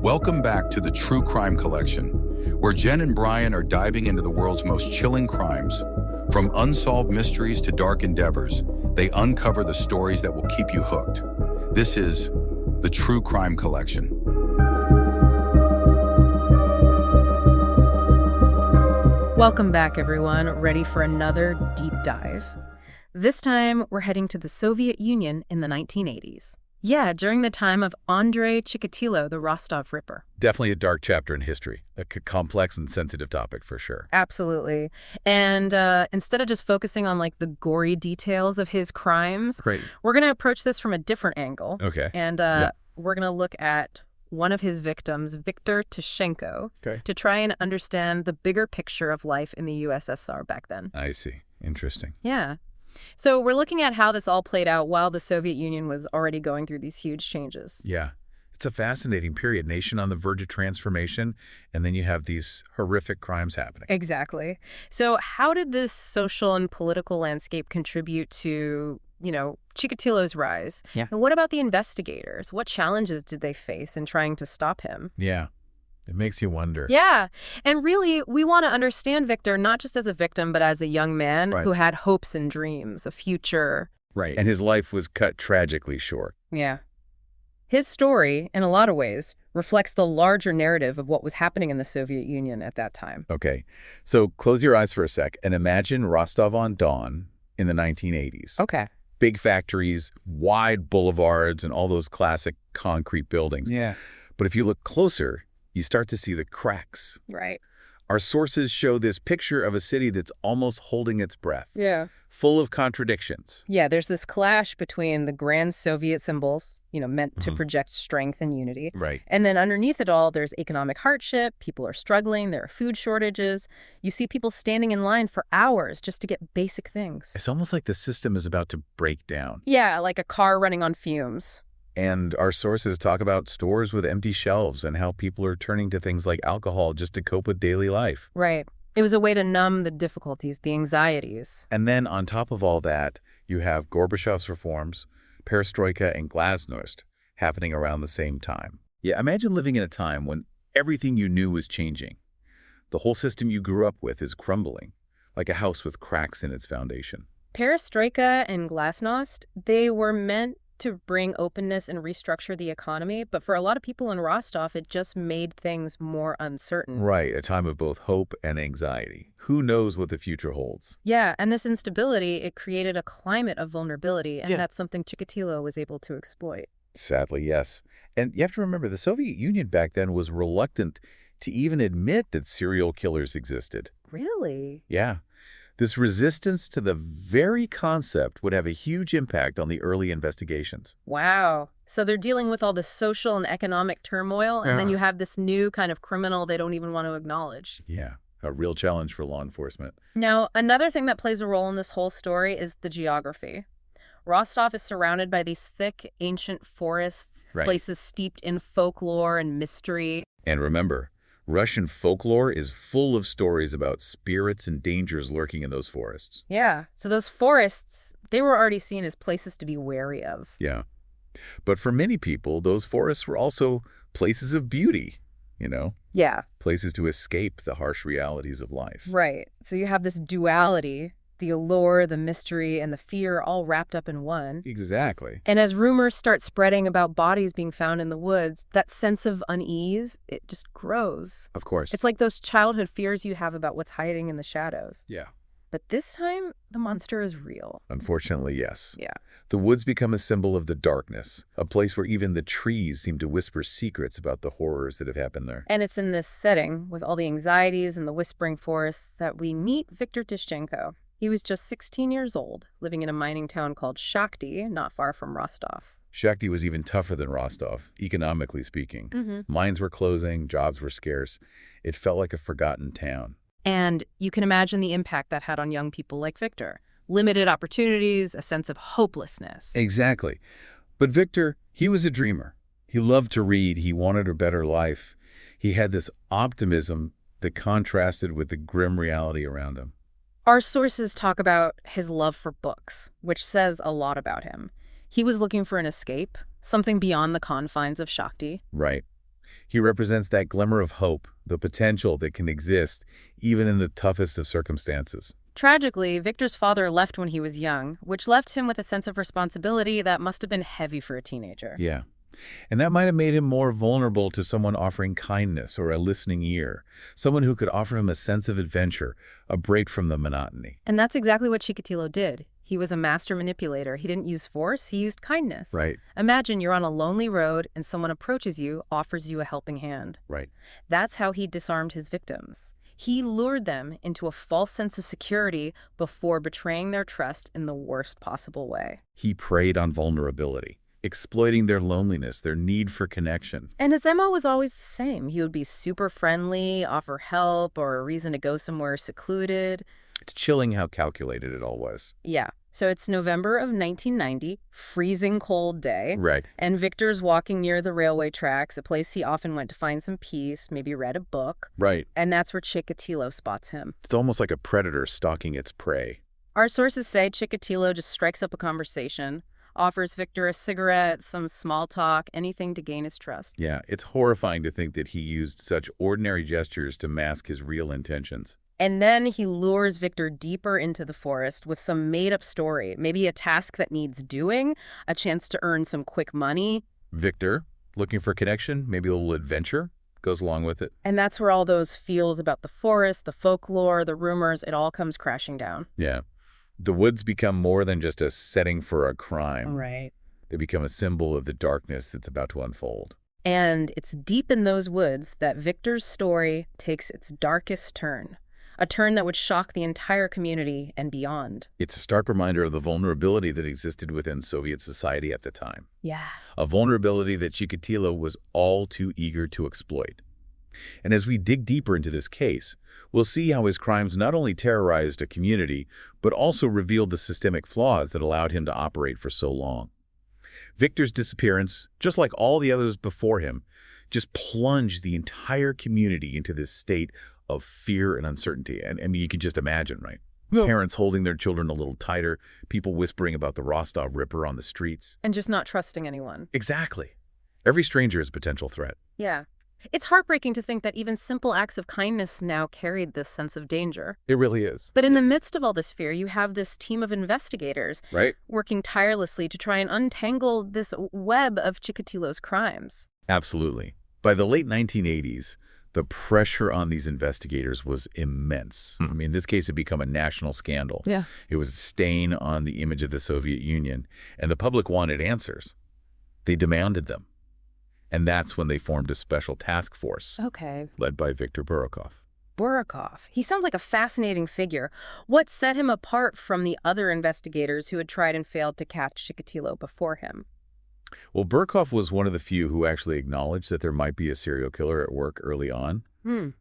Welcome back to the True Crime Collection, where Jen and Brian are diving into the world's most chilling crimes. From unsolved mysteries to dark endeavors, they uncover the stories that will keep you hooked. This is the True Crime Collection. Welcome back, everyone. Ready for another deep dive? This time, we're heading to the Soviet Union in the 1980s. Yeah, during the time of Andrei Chikatilo, the Rostov Ripper. Definitely a dark chapter in history, a complex and sensitive topic for sure. Absolutely. And instead of just focusing on the gory details of his crimes, Great. we're going to approach this from a different angle. Okay. And we're going to look at one of his victims, Viktor Tishchenko, to try and understand the bigger picture of life in the USSR back then. I see. Interesting. Yeah. So we're looking at how this all played out while the Soviet Union was already going through these huge changes. Yeah. It's a fascinating period. Nation on the verge of transformation, and then you have these horrific crimes happening. Exactly. So how did this social and political landscape contribute to, Chikatilo's rise? Yeah. And what about the investigators? What challenges did they face in trying to stop him? Yeah. It makes you wonder. Yeah. And really, we want to understand Viktor not just as a victim, but as a young man who had hopes and dreams, a future. Right. And his life was cut tragically short. Yeah. His story, in a lot of ways, reflects the larger narrative of what was happening in the Soviet Union at that time. Okay. So close your eyes for a sec and imagine Rostov-on-Don in the 1980s. Okay. Big factories, wide boulevards, and all those classic concrete buildings. Yeah. But if you look closer, you start to see the cracks. Right. Our sources show this picture of a city that's almost holding its breath. Yeah. Full of contradictions. Yeah, there's this clash between the grand Soviet symbols, meant to project strength and unity. Right. And then underneath it all, there's economic hardship, people are struggling, there are food shortages. You see people standing in line for hours just to get basic things. It's almost like the system is about to break down. Yeah, like a car running on fumes. And our sources talk about stores with empty shelves and how people are turning to things like alcohol just to cope with daily life. Right. It was a way to numb the difficulties, the anxieties. And then on top of all that, you have Gorbachev's reforms, perestroika, and glasnost happening around the same time. Yeah, imagine living in a time when everything you knew was changing. The whole system you grew up with is crumbling, like a house with cracks in its foundation. Perestroika and glasnost, they were meant to bring openness and restructure the economy, but for a lot of people in Rostov, it just made things more uncertain. Right, a time of both hope and anxiety. Who knows what the future holds? Yeah, and this instability, it created a climate of vulnerability, and that's something Chikatilo was able to exploit. Sadly, yes. And you have to remember, the Soviet Union back then was reluctant to even admit that serial killers existed. Really? Yeah. This resistance to the very concept would have a huge impact on the early investigations. Wow. So they're dealing with all this social and economic turmoil, and then you have this new kind of criminal they don't even want to acknowledge. Yeah, a real challenge for law enforcement. Now, another thing that plays a role in this whole story is the geography. Rostov is surrounded by these thick, ancient forests, places steeped in folklore and mystery. And remember, Russian folklore is full of stories about spirits and dangers lurking in those forests. Yeah, so those forests, they were already seen as places to be wary of. Yeah. But for many people, those forests were also places of beauty, Yeah. Places to escape the harsh realities of life. Right. So you have this duality, the allure, the mystery, and the fear all wrapped up in one. Exactly. And as rumors start spreading about bodies being found in the woods, that sense of unease, it just grows. Of course. It's like those childhood fears you have about what's hiding in the shadows. Yeah. But this time, the monster is real. Unfortunately, yes. Yeah. The woods become a symbol of the darkness, a place where even the trees seem to whisper secrets about the horrors that have happened there. And it's in this setting, with all the anxieties and the whispering forests, that we meet Viktor Tishchenko. He was just 16 years old, living in a mining town called Shakhty, not far from Rostov. Shakhty was even tougher than Rostov, economically speaking. Mines were closing, jobs were scarce. It felt like a forgotten town. And you can imagine the impact that had on young people like Viktor. Limited opportunities, a sense of hopelessness. Exactly. But Viktor, he was a dreamer. He loved to read. He wanted a better life. He had this optimism that contrasted with the grim reality around him. Our sources talk about his love for books, which says a lot about him. He was looking for an escape, something beyond the confines of Shakhty. Right. He represents that glimmer of hope, the potential that can exist even in the toughest of circumstances. Tragically, Victor's father left when he was young, which left him with a sense of responsibility that must have been heavy for a teenager. Yeah. And that might have made him more vulnerable to someone offering kindness or a listening ear, someone who could offer him a sense of adventure, a break from the monotony. And that's exactly what Chikatilo did. He was a master manipulator. He didn't use force, he used kindness. Right. Imagine you're on a lonely road and someone approaches you, offers you a helping hand. Right. That's how he disarmed his victims. He lured them into a false sense of security before betraying their trust in the worst possible way. He preyed on vulnerability, exploiting their loneliness, their need for connection. And his MO was always the same. He would be super friendly, offer help, or a reason to go somewhere secluded. It's chilling how calculated it all was. Yeah. So it's November of 1990, freezing cold day. Right. And Victor's walking near the railway tracks, a place he often went to find some peace, maybe read a book. Right. And that's where Chikatilo spots him. It's almost like a predator stalking its prey. Our sources say Chikatilo just strikes up a conversation, offers Victor a cigarette, some small talk, anything to gain his trust. Yeah, it's horrifying to think that he used such ordinary gestures to mask his real intentions. And then he lures Victor deeper into the forest with some made-up story, maybe a task that needs doing, a chance to earn some quick money. Victor, looking for connection, maybe a little adventure, goes along with it. And that's where all those feels about the forest, the folklore, the rumors, it all comes crashing down. Yeah. The woods become more than just a setting for a crime. Right. They become a symbol of the darkness that's about to unfold. And it's deep in those woods that Victor's story takes its darkest turn. A turn that would shock the entire community and beyond. It's a stark reminder of the vulnerability that existed within Soviet society at the time. Yeah. A vulnerability that Chikatilo was all too eager to exploit. And as we dig deeper into this case, we'll see how his crimes not only terrorized a community, but also revealed the systemic flaws that allowed him to operate for so long. Victor's disappearance, just like all the others before him, just plunged the entire community into this state of fear and uncertainty. And I mean, you can just imagine, right? Yeah. Parents holding their children a little tighter, people whispering about the Rostov Ripper on the streets. And just not trusting anyone. Exactly. Every stranger is a potential threat. Yeah. It's heartbreaking to think that even simple acts of kindness now carried this sense of danger. It really is. But in the midst of all this fear, you have this team of investigators Right? working tirelessly to try and untangle this web of Chikatilo's crimes. Absolutely. By the late 1980s, the pressure on these investigators was immense. I mean, in this case, it became a national scandal. Yeah. It was a stain on the image of the Soviet Union, and the public wanted answers. They demanded them. And that's when they formed a special task force, Okay. led by Viktor Burakov. Burakov. He sounds like a fascinating figure. What set him apart from the other investigators who had tried and failed to catch Chikatilo before him? Well, Burakov was one of the few who actually acknowledged that there might be a serial killer at work early on. And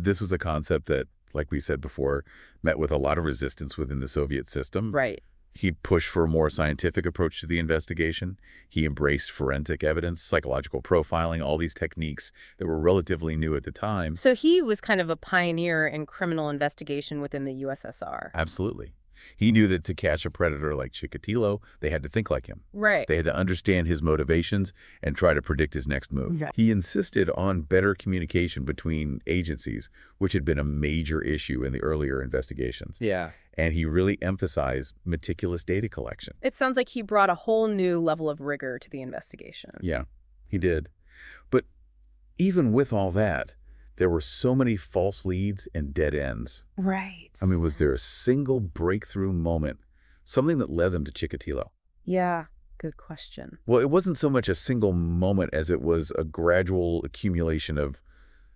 this was a concept that, like we said before, met with a lot of resistance within the Soviet system. Right. He pushed for a more scientific approach to the investigation. He embraced forensic evidence, psychological profiling, all these techniques that were relatively new at the time. So he was kind of a pioneer in criminal investigation within the USSR. Absolutely. He knew that to catch a predator like Chikatilo, they had to think like him. Right. They had to understand his motivations and try to predict his next move. Right. He insisted on better communication between agencies, which had been a major issue in the earlier investigations. Yeah. And he really emphasized meticulous data collection. It sounds like he brought a whole new level of rigor to the investigation. Yeah, he did. But even with all that, there were so many false leads and dead ends. Right. I mean, was there a single breakthrough moment, something that led them to Chikatilo? Yeah, good question. Well, it wasn't so much a single moment as it was a gradual accumulation of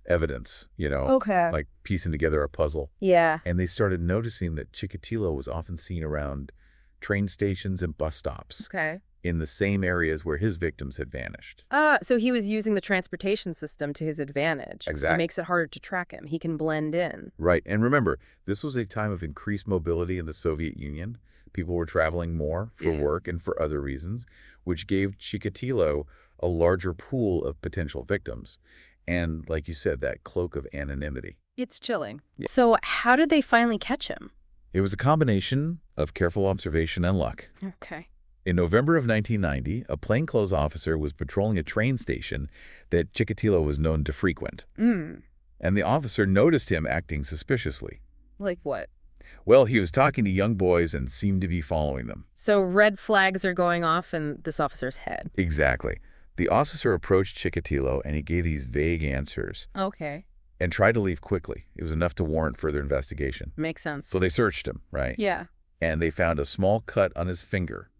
evidence, Okay. like piecing together a puzzle. Yeah. And they started noticing that Chikatilo was often seen around train stations and bus stops Okay. in the same areas where his victims had vanished. So he was using the transportation system to his advantage. Exactly. It makes it harder to track him. He can blend in. Right. And remember, this was a time of increased mobility in the Soviet Union. People were traveling more for work and for other reasons, which gave Chikatilo a larger pool of potential victims. And like you said, that cloak of anonymity. It's chilling. Yeah. So how did they finally catch him? It was a combination of careful observation and luck. Okay. In November of 1990, a plainclothes officer was patrolling a train station that Chikatilo was known to frequent. Mm. And the officer noticed him acting suspiciously. Like what? Well, he was talking to young boys and seemed to be following them. So red flags are going off in this officer's head. Exactly. The officer approached Chikatilo and he gave these vague answers Okay. and tried to leave quickly. It was enough to warrant further investigation. Makes sense. So they searched him, right? Yeah. And they found a small cut on his finger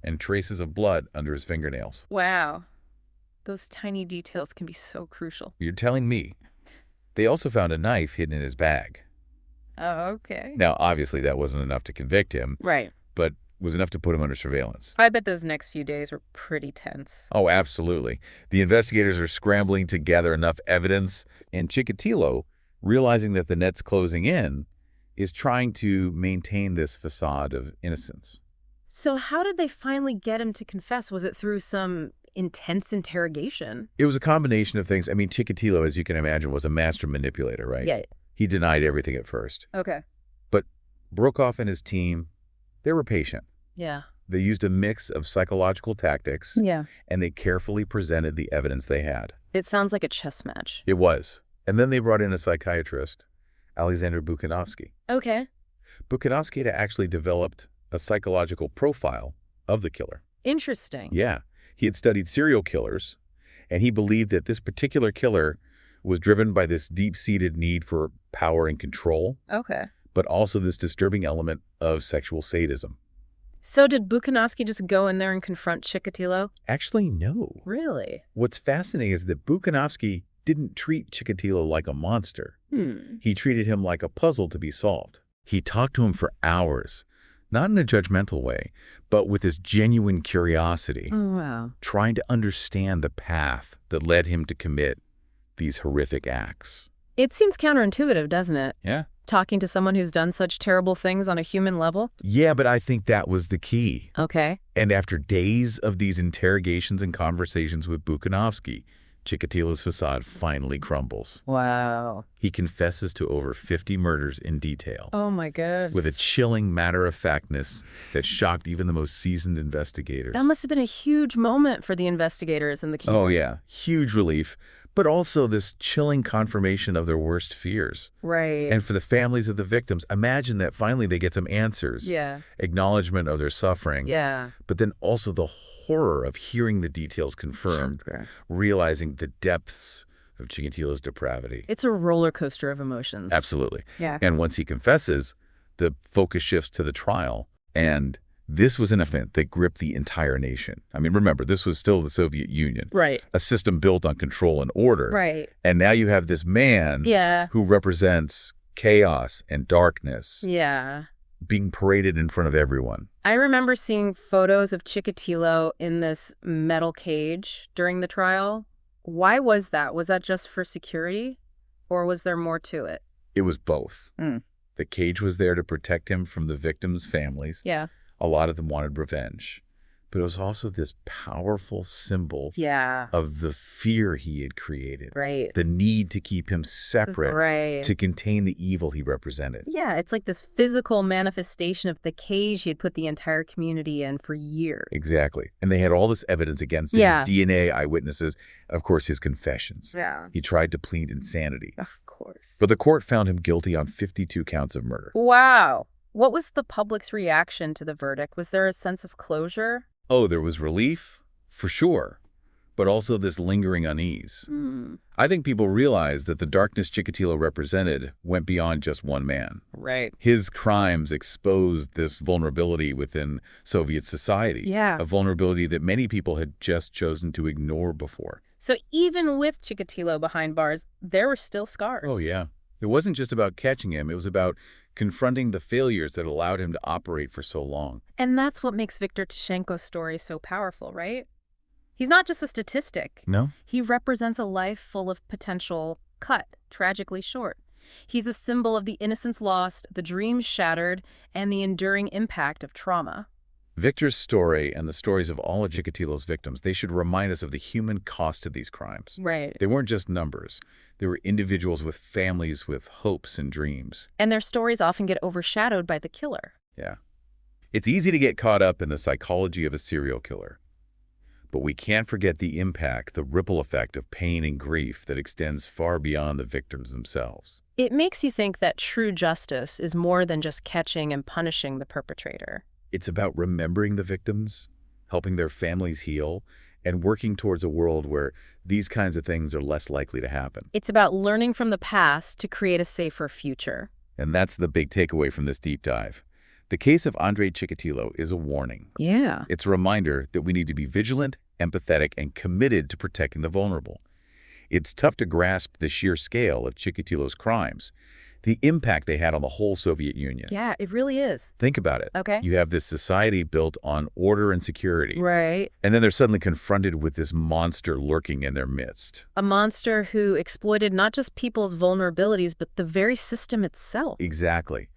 and traces of blood under his fingernails. Wow. Those tiny details can be so crucial. You're telling me. They also found a knife hidden in his bag. Oh, okay. Now, obviously, that wasn't enough to convict him, Right. but was enough to put him under surveillance. I bet those next few days were pretty tense. Oh, absolutely. The investigators are scrambling to gather enough evidence, and Chikatilo, realizing that the net's closing in, is trying to maintain this facade of innocence. So how did they finally get him to confess? Was it through some intense interrogation? It was a combination of things. I mean, Chikatilo, as you can imagine, was a master manipulator, right? Yeah. He denied everything at first. Okay. But Brokoff and his team, they were patient. Yeah. They used a mix of psychological tactics, Yeah. and they carefully presented the evidence they had. It sounds like a chess match. It was. And then they brought in a psychiatrist, Alexander Buchanovsky. Okay. Buchanovsky had actually developed a psychological profile of the killer. Interesting. Yeah. He had studied serial killers, and he believed that this particular killer was driven by this deep-seated need for power and control, Okay. but also this disturbing element of sexual sadism. So did Buchanovsky just go in there and confront Chikatilo? Actually, no. Really? What's fascinating is that Buchanovsky didn't treat Chikatilo like a monster. He treated him like a puzzle to be solved. He talked to him for hours, not in a judgmental way, but with this genuine curiosity, Oh, wow. trying to understand the path that led him to commit these horrific acts. It seems counterintuitive, doesn't it? Yeah? Talking to someone who's done such terrible things on a human level? Yeah, but I think that was the key. Okay. And after days of these interrogations and conversations with Buchanovsky, Chikatilo's facade finally crumbles. Wow. He confesses to over 50 murders in detail, Oh, my goodness. with a chilling matter-of-factness that shocked even the most seasoned investigators. That must have been a huge moment for the investigators and the Oh, yeah. Huge relief, but also this chilling confirmation of their worst fears. Right. And for the families of the victims, imagine that finally they get some answers. Yeah. Acknowledgement of their suffering. Yeah. But then also the horror of hearing the details confirmed, Sure. realizing the depths of Chikatilo's depravity. It's a roller coaster of emotions. Absolutely. Yeah. And once he confesses, the focus shifts to the trial. And this was an event that gripped the entire nation. I mean, remember, this was still the Soviet Union. Right. A system built on control and order. Right. And now you have this man Yeah. who represents chaos and darkness Yeah. being paraded in front of everyone. I remember seeing photos of Chikatilo in this metal cage during the trial. Why was that? Was that just for security? Or was there more to it? It was both. Mm. The cage was there to protect him from the victims' families. Yeah. A lot of them wanted revenge. But it was also this powerful symbol Yeah. of the fear he had created. Right. The need to keep him separate, Right. to contain the evil he represented. Yeah, it's like this physical manifestation of the cage he had put the entire community in for years. Exactly. And they had all this evidence against him. Yeah. DNA, eyewitnesses, of course, his confessions. Yeah. He tried to plead insanity. Of course. But the court found him guilty on 52 counts of murder. Wow. What was the public's reaction to the verdict? Was there a sense of closure? Oh, there was relief, for sure, but also this lingering unease. I think people realized that the darkness Chikatilo represented went beyond just one man. Right. His crimes exposed this vulnerability within Soviet society. Yeah. A vulnerability that many people had just chosen to ignore before. So even with Chikatilo behind bars, there were still scars. Oh, yeah. It wasn't just about catching him. It was about confronting the failures that allowed him to operate for so long. And that's what makes Viktor Tishchenko's story so powerful, right? He's not just a statistic. No? He represents a life full of potential cut tragically short. He's a symbol of the innocence lost, the dreams shattered, and the enduring impact of trauma. Victor's story and the stories of all of Chikatilo's victims, they should remind us of the human cost of these crimes. Right. They weren't just numbers. They were individuals with families with hopes and dreams. And their stories often get overshadowed by the killer. Yeah. It's easy to get caught up in the psychology of a serial killer. But we can't forget the impact, the ripple effect of pain and grief that extends far beyond the victims themselves. It makes you think that true justice is more than just catching and punishing the perpetrator. It's about remembering the victims, helping their families heal, and working towards a world where these kinds of things are less likely to happen. It's about learning from the past to create a safer future. And that's the big takeaway from this deep dive. The case of Andrei Chikatilo is a warning. Yeah. It's a reminder that we need to be vigilant, empathetic, and committed to protecting the vulnerable. It's tough to grasp the sheer scale of Chikatilo's crimes, the impact they had on the whole Soviet Union. Yeah, it really is. Think about it. Okay. You have this society built on order and security. Right. And then they're suddenly confronted with this monster lurking in their midst. A monster who exploited not just people's vulnerabilities, but the very system itself. Exactly.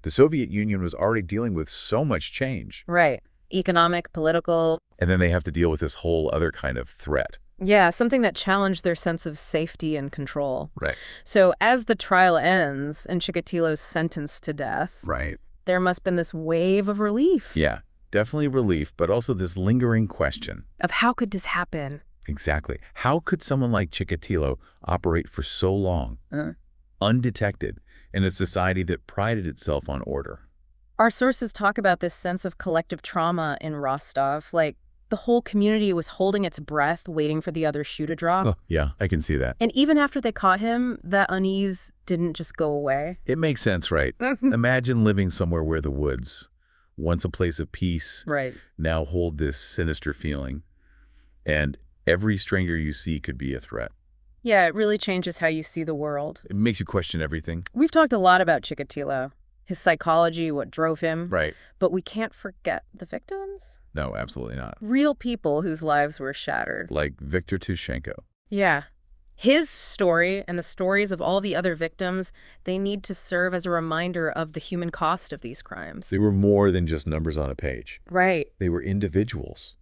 The Soviet Union was already dealing with so much change. Right. Economic, political. And then they have to deal with this whole other kind of threat. Yeah, something that challenged their sense of safety and control. Right. So as the trial ends and Chikatilo's sentenced to death, Right. there must have been this wave of relief. Yeah, definitely relief, but also this lingering question. Of how could this happen? Exactly. How could someone like Chikatilo operate for so long, undetected, in a society that prided itself on order? Our sources talk about this sense of collective trauma in Rostov, like the whole community was holding its breath, waiting for the other shoe to drop. Oh, yeah, I can see that. And even after they caught him, that unease didn't just go away. It makes sense, right? Imagine living somewhere where the woods, once a place of peace, Right. now hold this sinister feeling. And every stranger you see could be a threat. Yeah, it really changes how you see the world. It makes you question everything. We've talked a lot about Chikatilo, his psychology, what drove him. Right. But we can't forget the victims. No, absolutely not. Real people whose lives were shattered. Like Viktor Tishchenko. Yeah. His story and the stories of all the other victims, they need to serve as a reminder of the human cost of these crimes. They were more than just numbers on a page. Right. They were individuals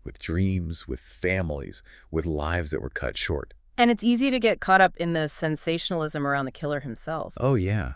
with dreams, with families, with lives that were cut short. And it's easy to get caught up in the sensationalism around the killer himself. Oh, yeah.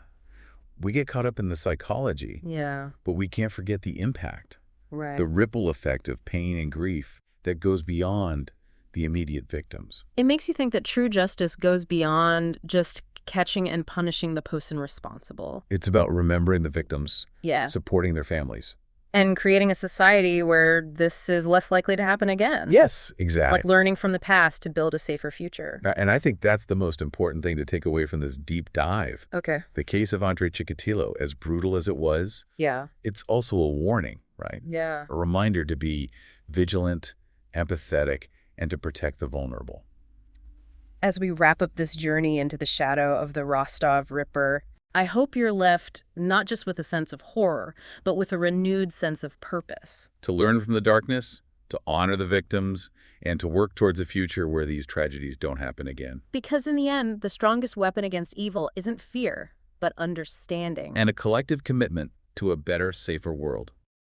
We get caught up in the psychology, Yeah. but we can't forget the impact, Right. the ripple effect of pain and grief that goes beyond the immediate victims. It makes you think that true justice goes beyond just catching and punishing the person responsible. It's about remembering the victims, Yeah. supporting their families. And creating a society where this is less likely to happen again. Yes, exactly. Like learning from the past to build a safer future. And I think that's the most important thing to take away from this deep dive. Okay. The case of Andrei Chikatilo, as brutal as it was, Yeah. it's also a warning, right? Yeah. A reminder to be vigilant, empathetic, and to protect the vulnerable. As we wrap up this journey into the shadow of the Rostov Ripper, I hope you're left not just with a sense of horror, but with a renewed sense of purpose. To learn from the darkness, to honor the victims, and to work towards a future where these tragedies don't happen again. Because in the end, the strongest weapon against evil isn't fear, but understanding. And a collective commitment to a better, safer world.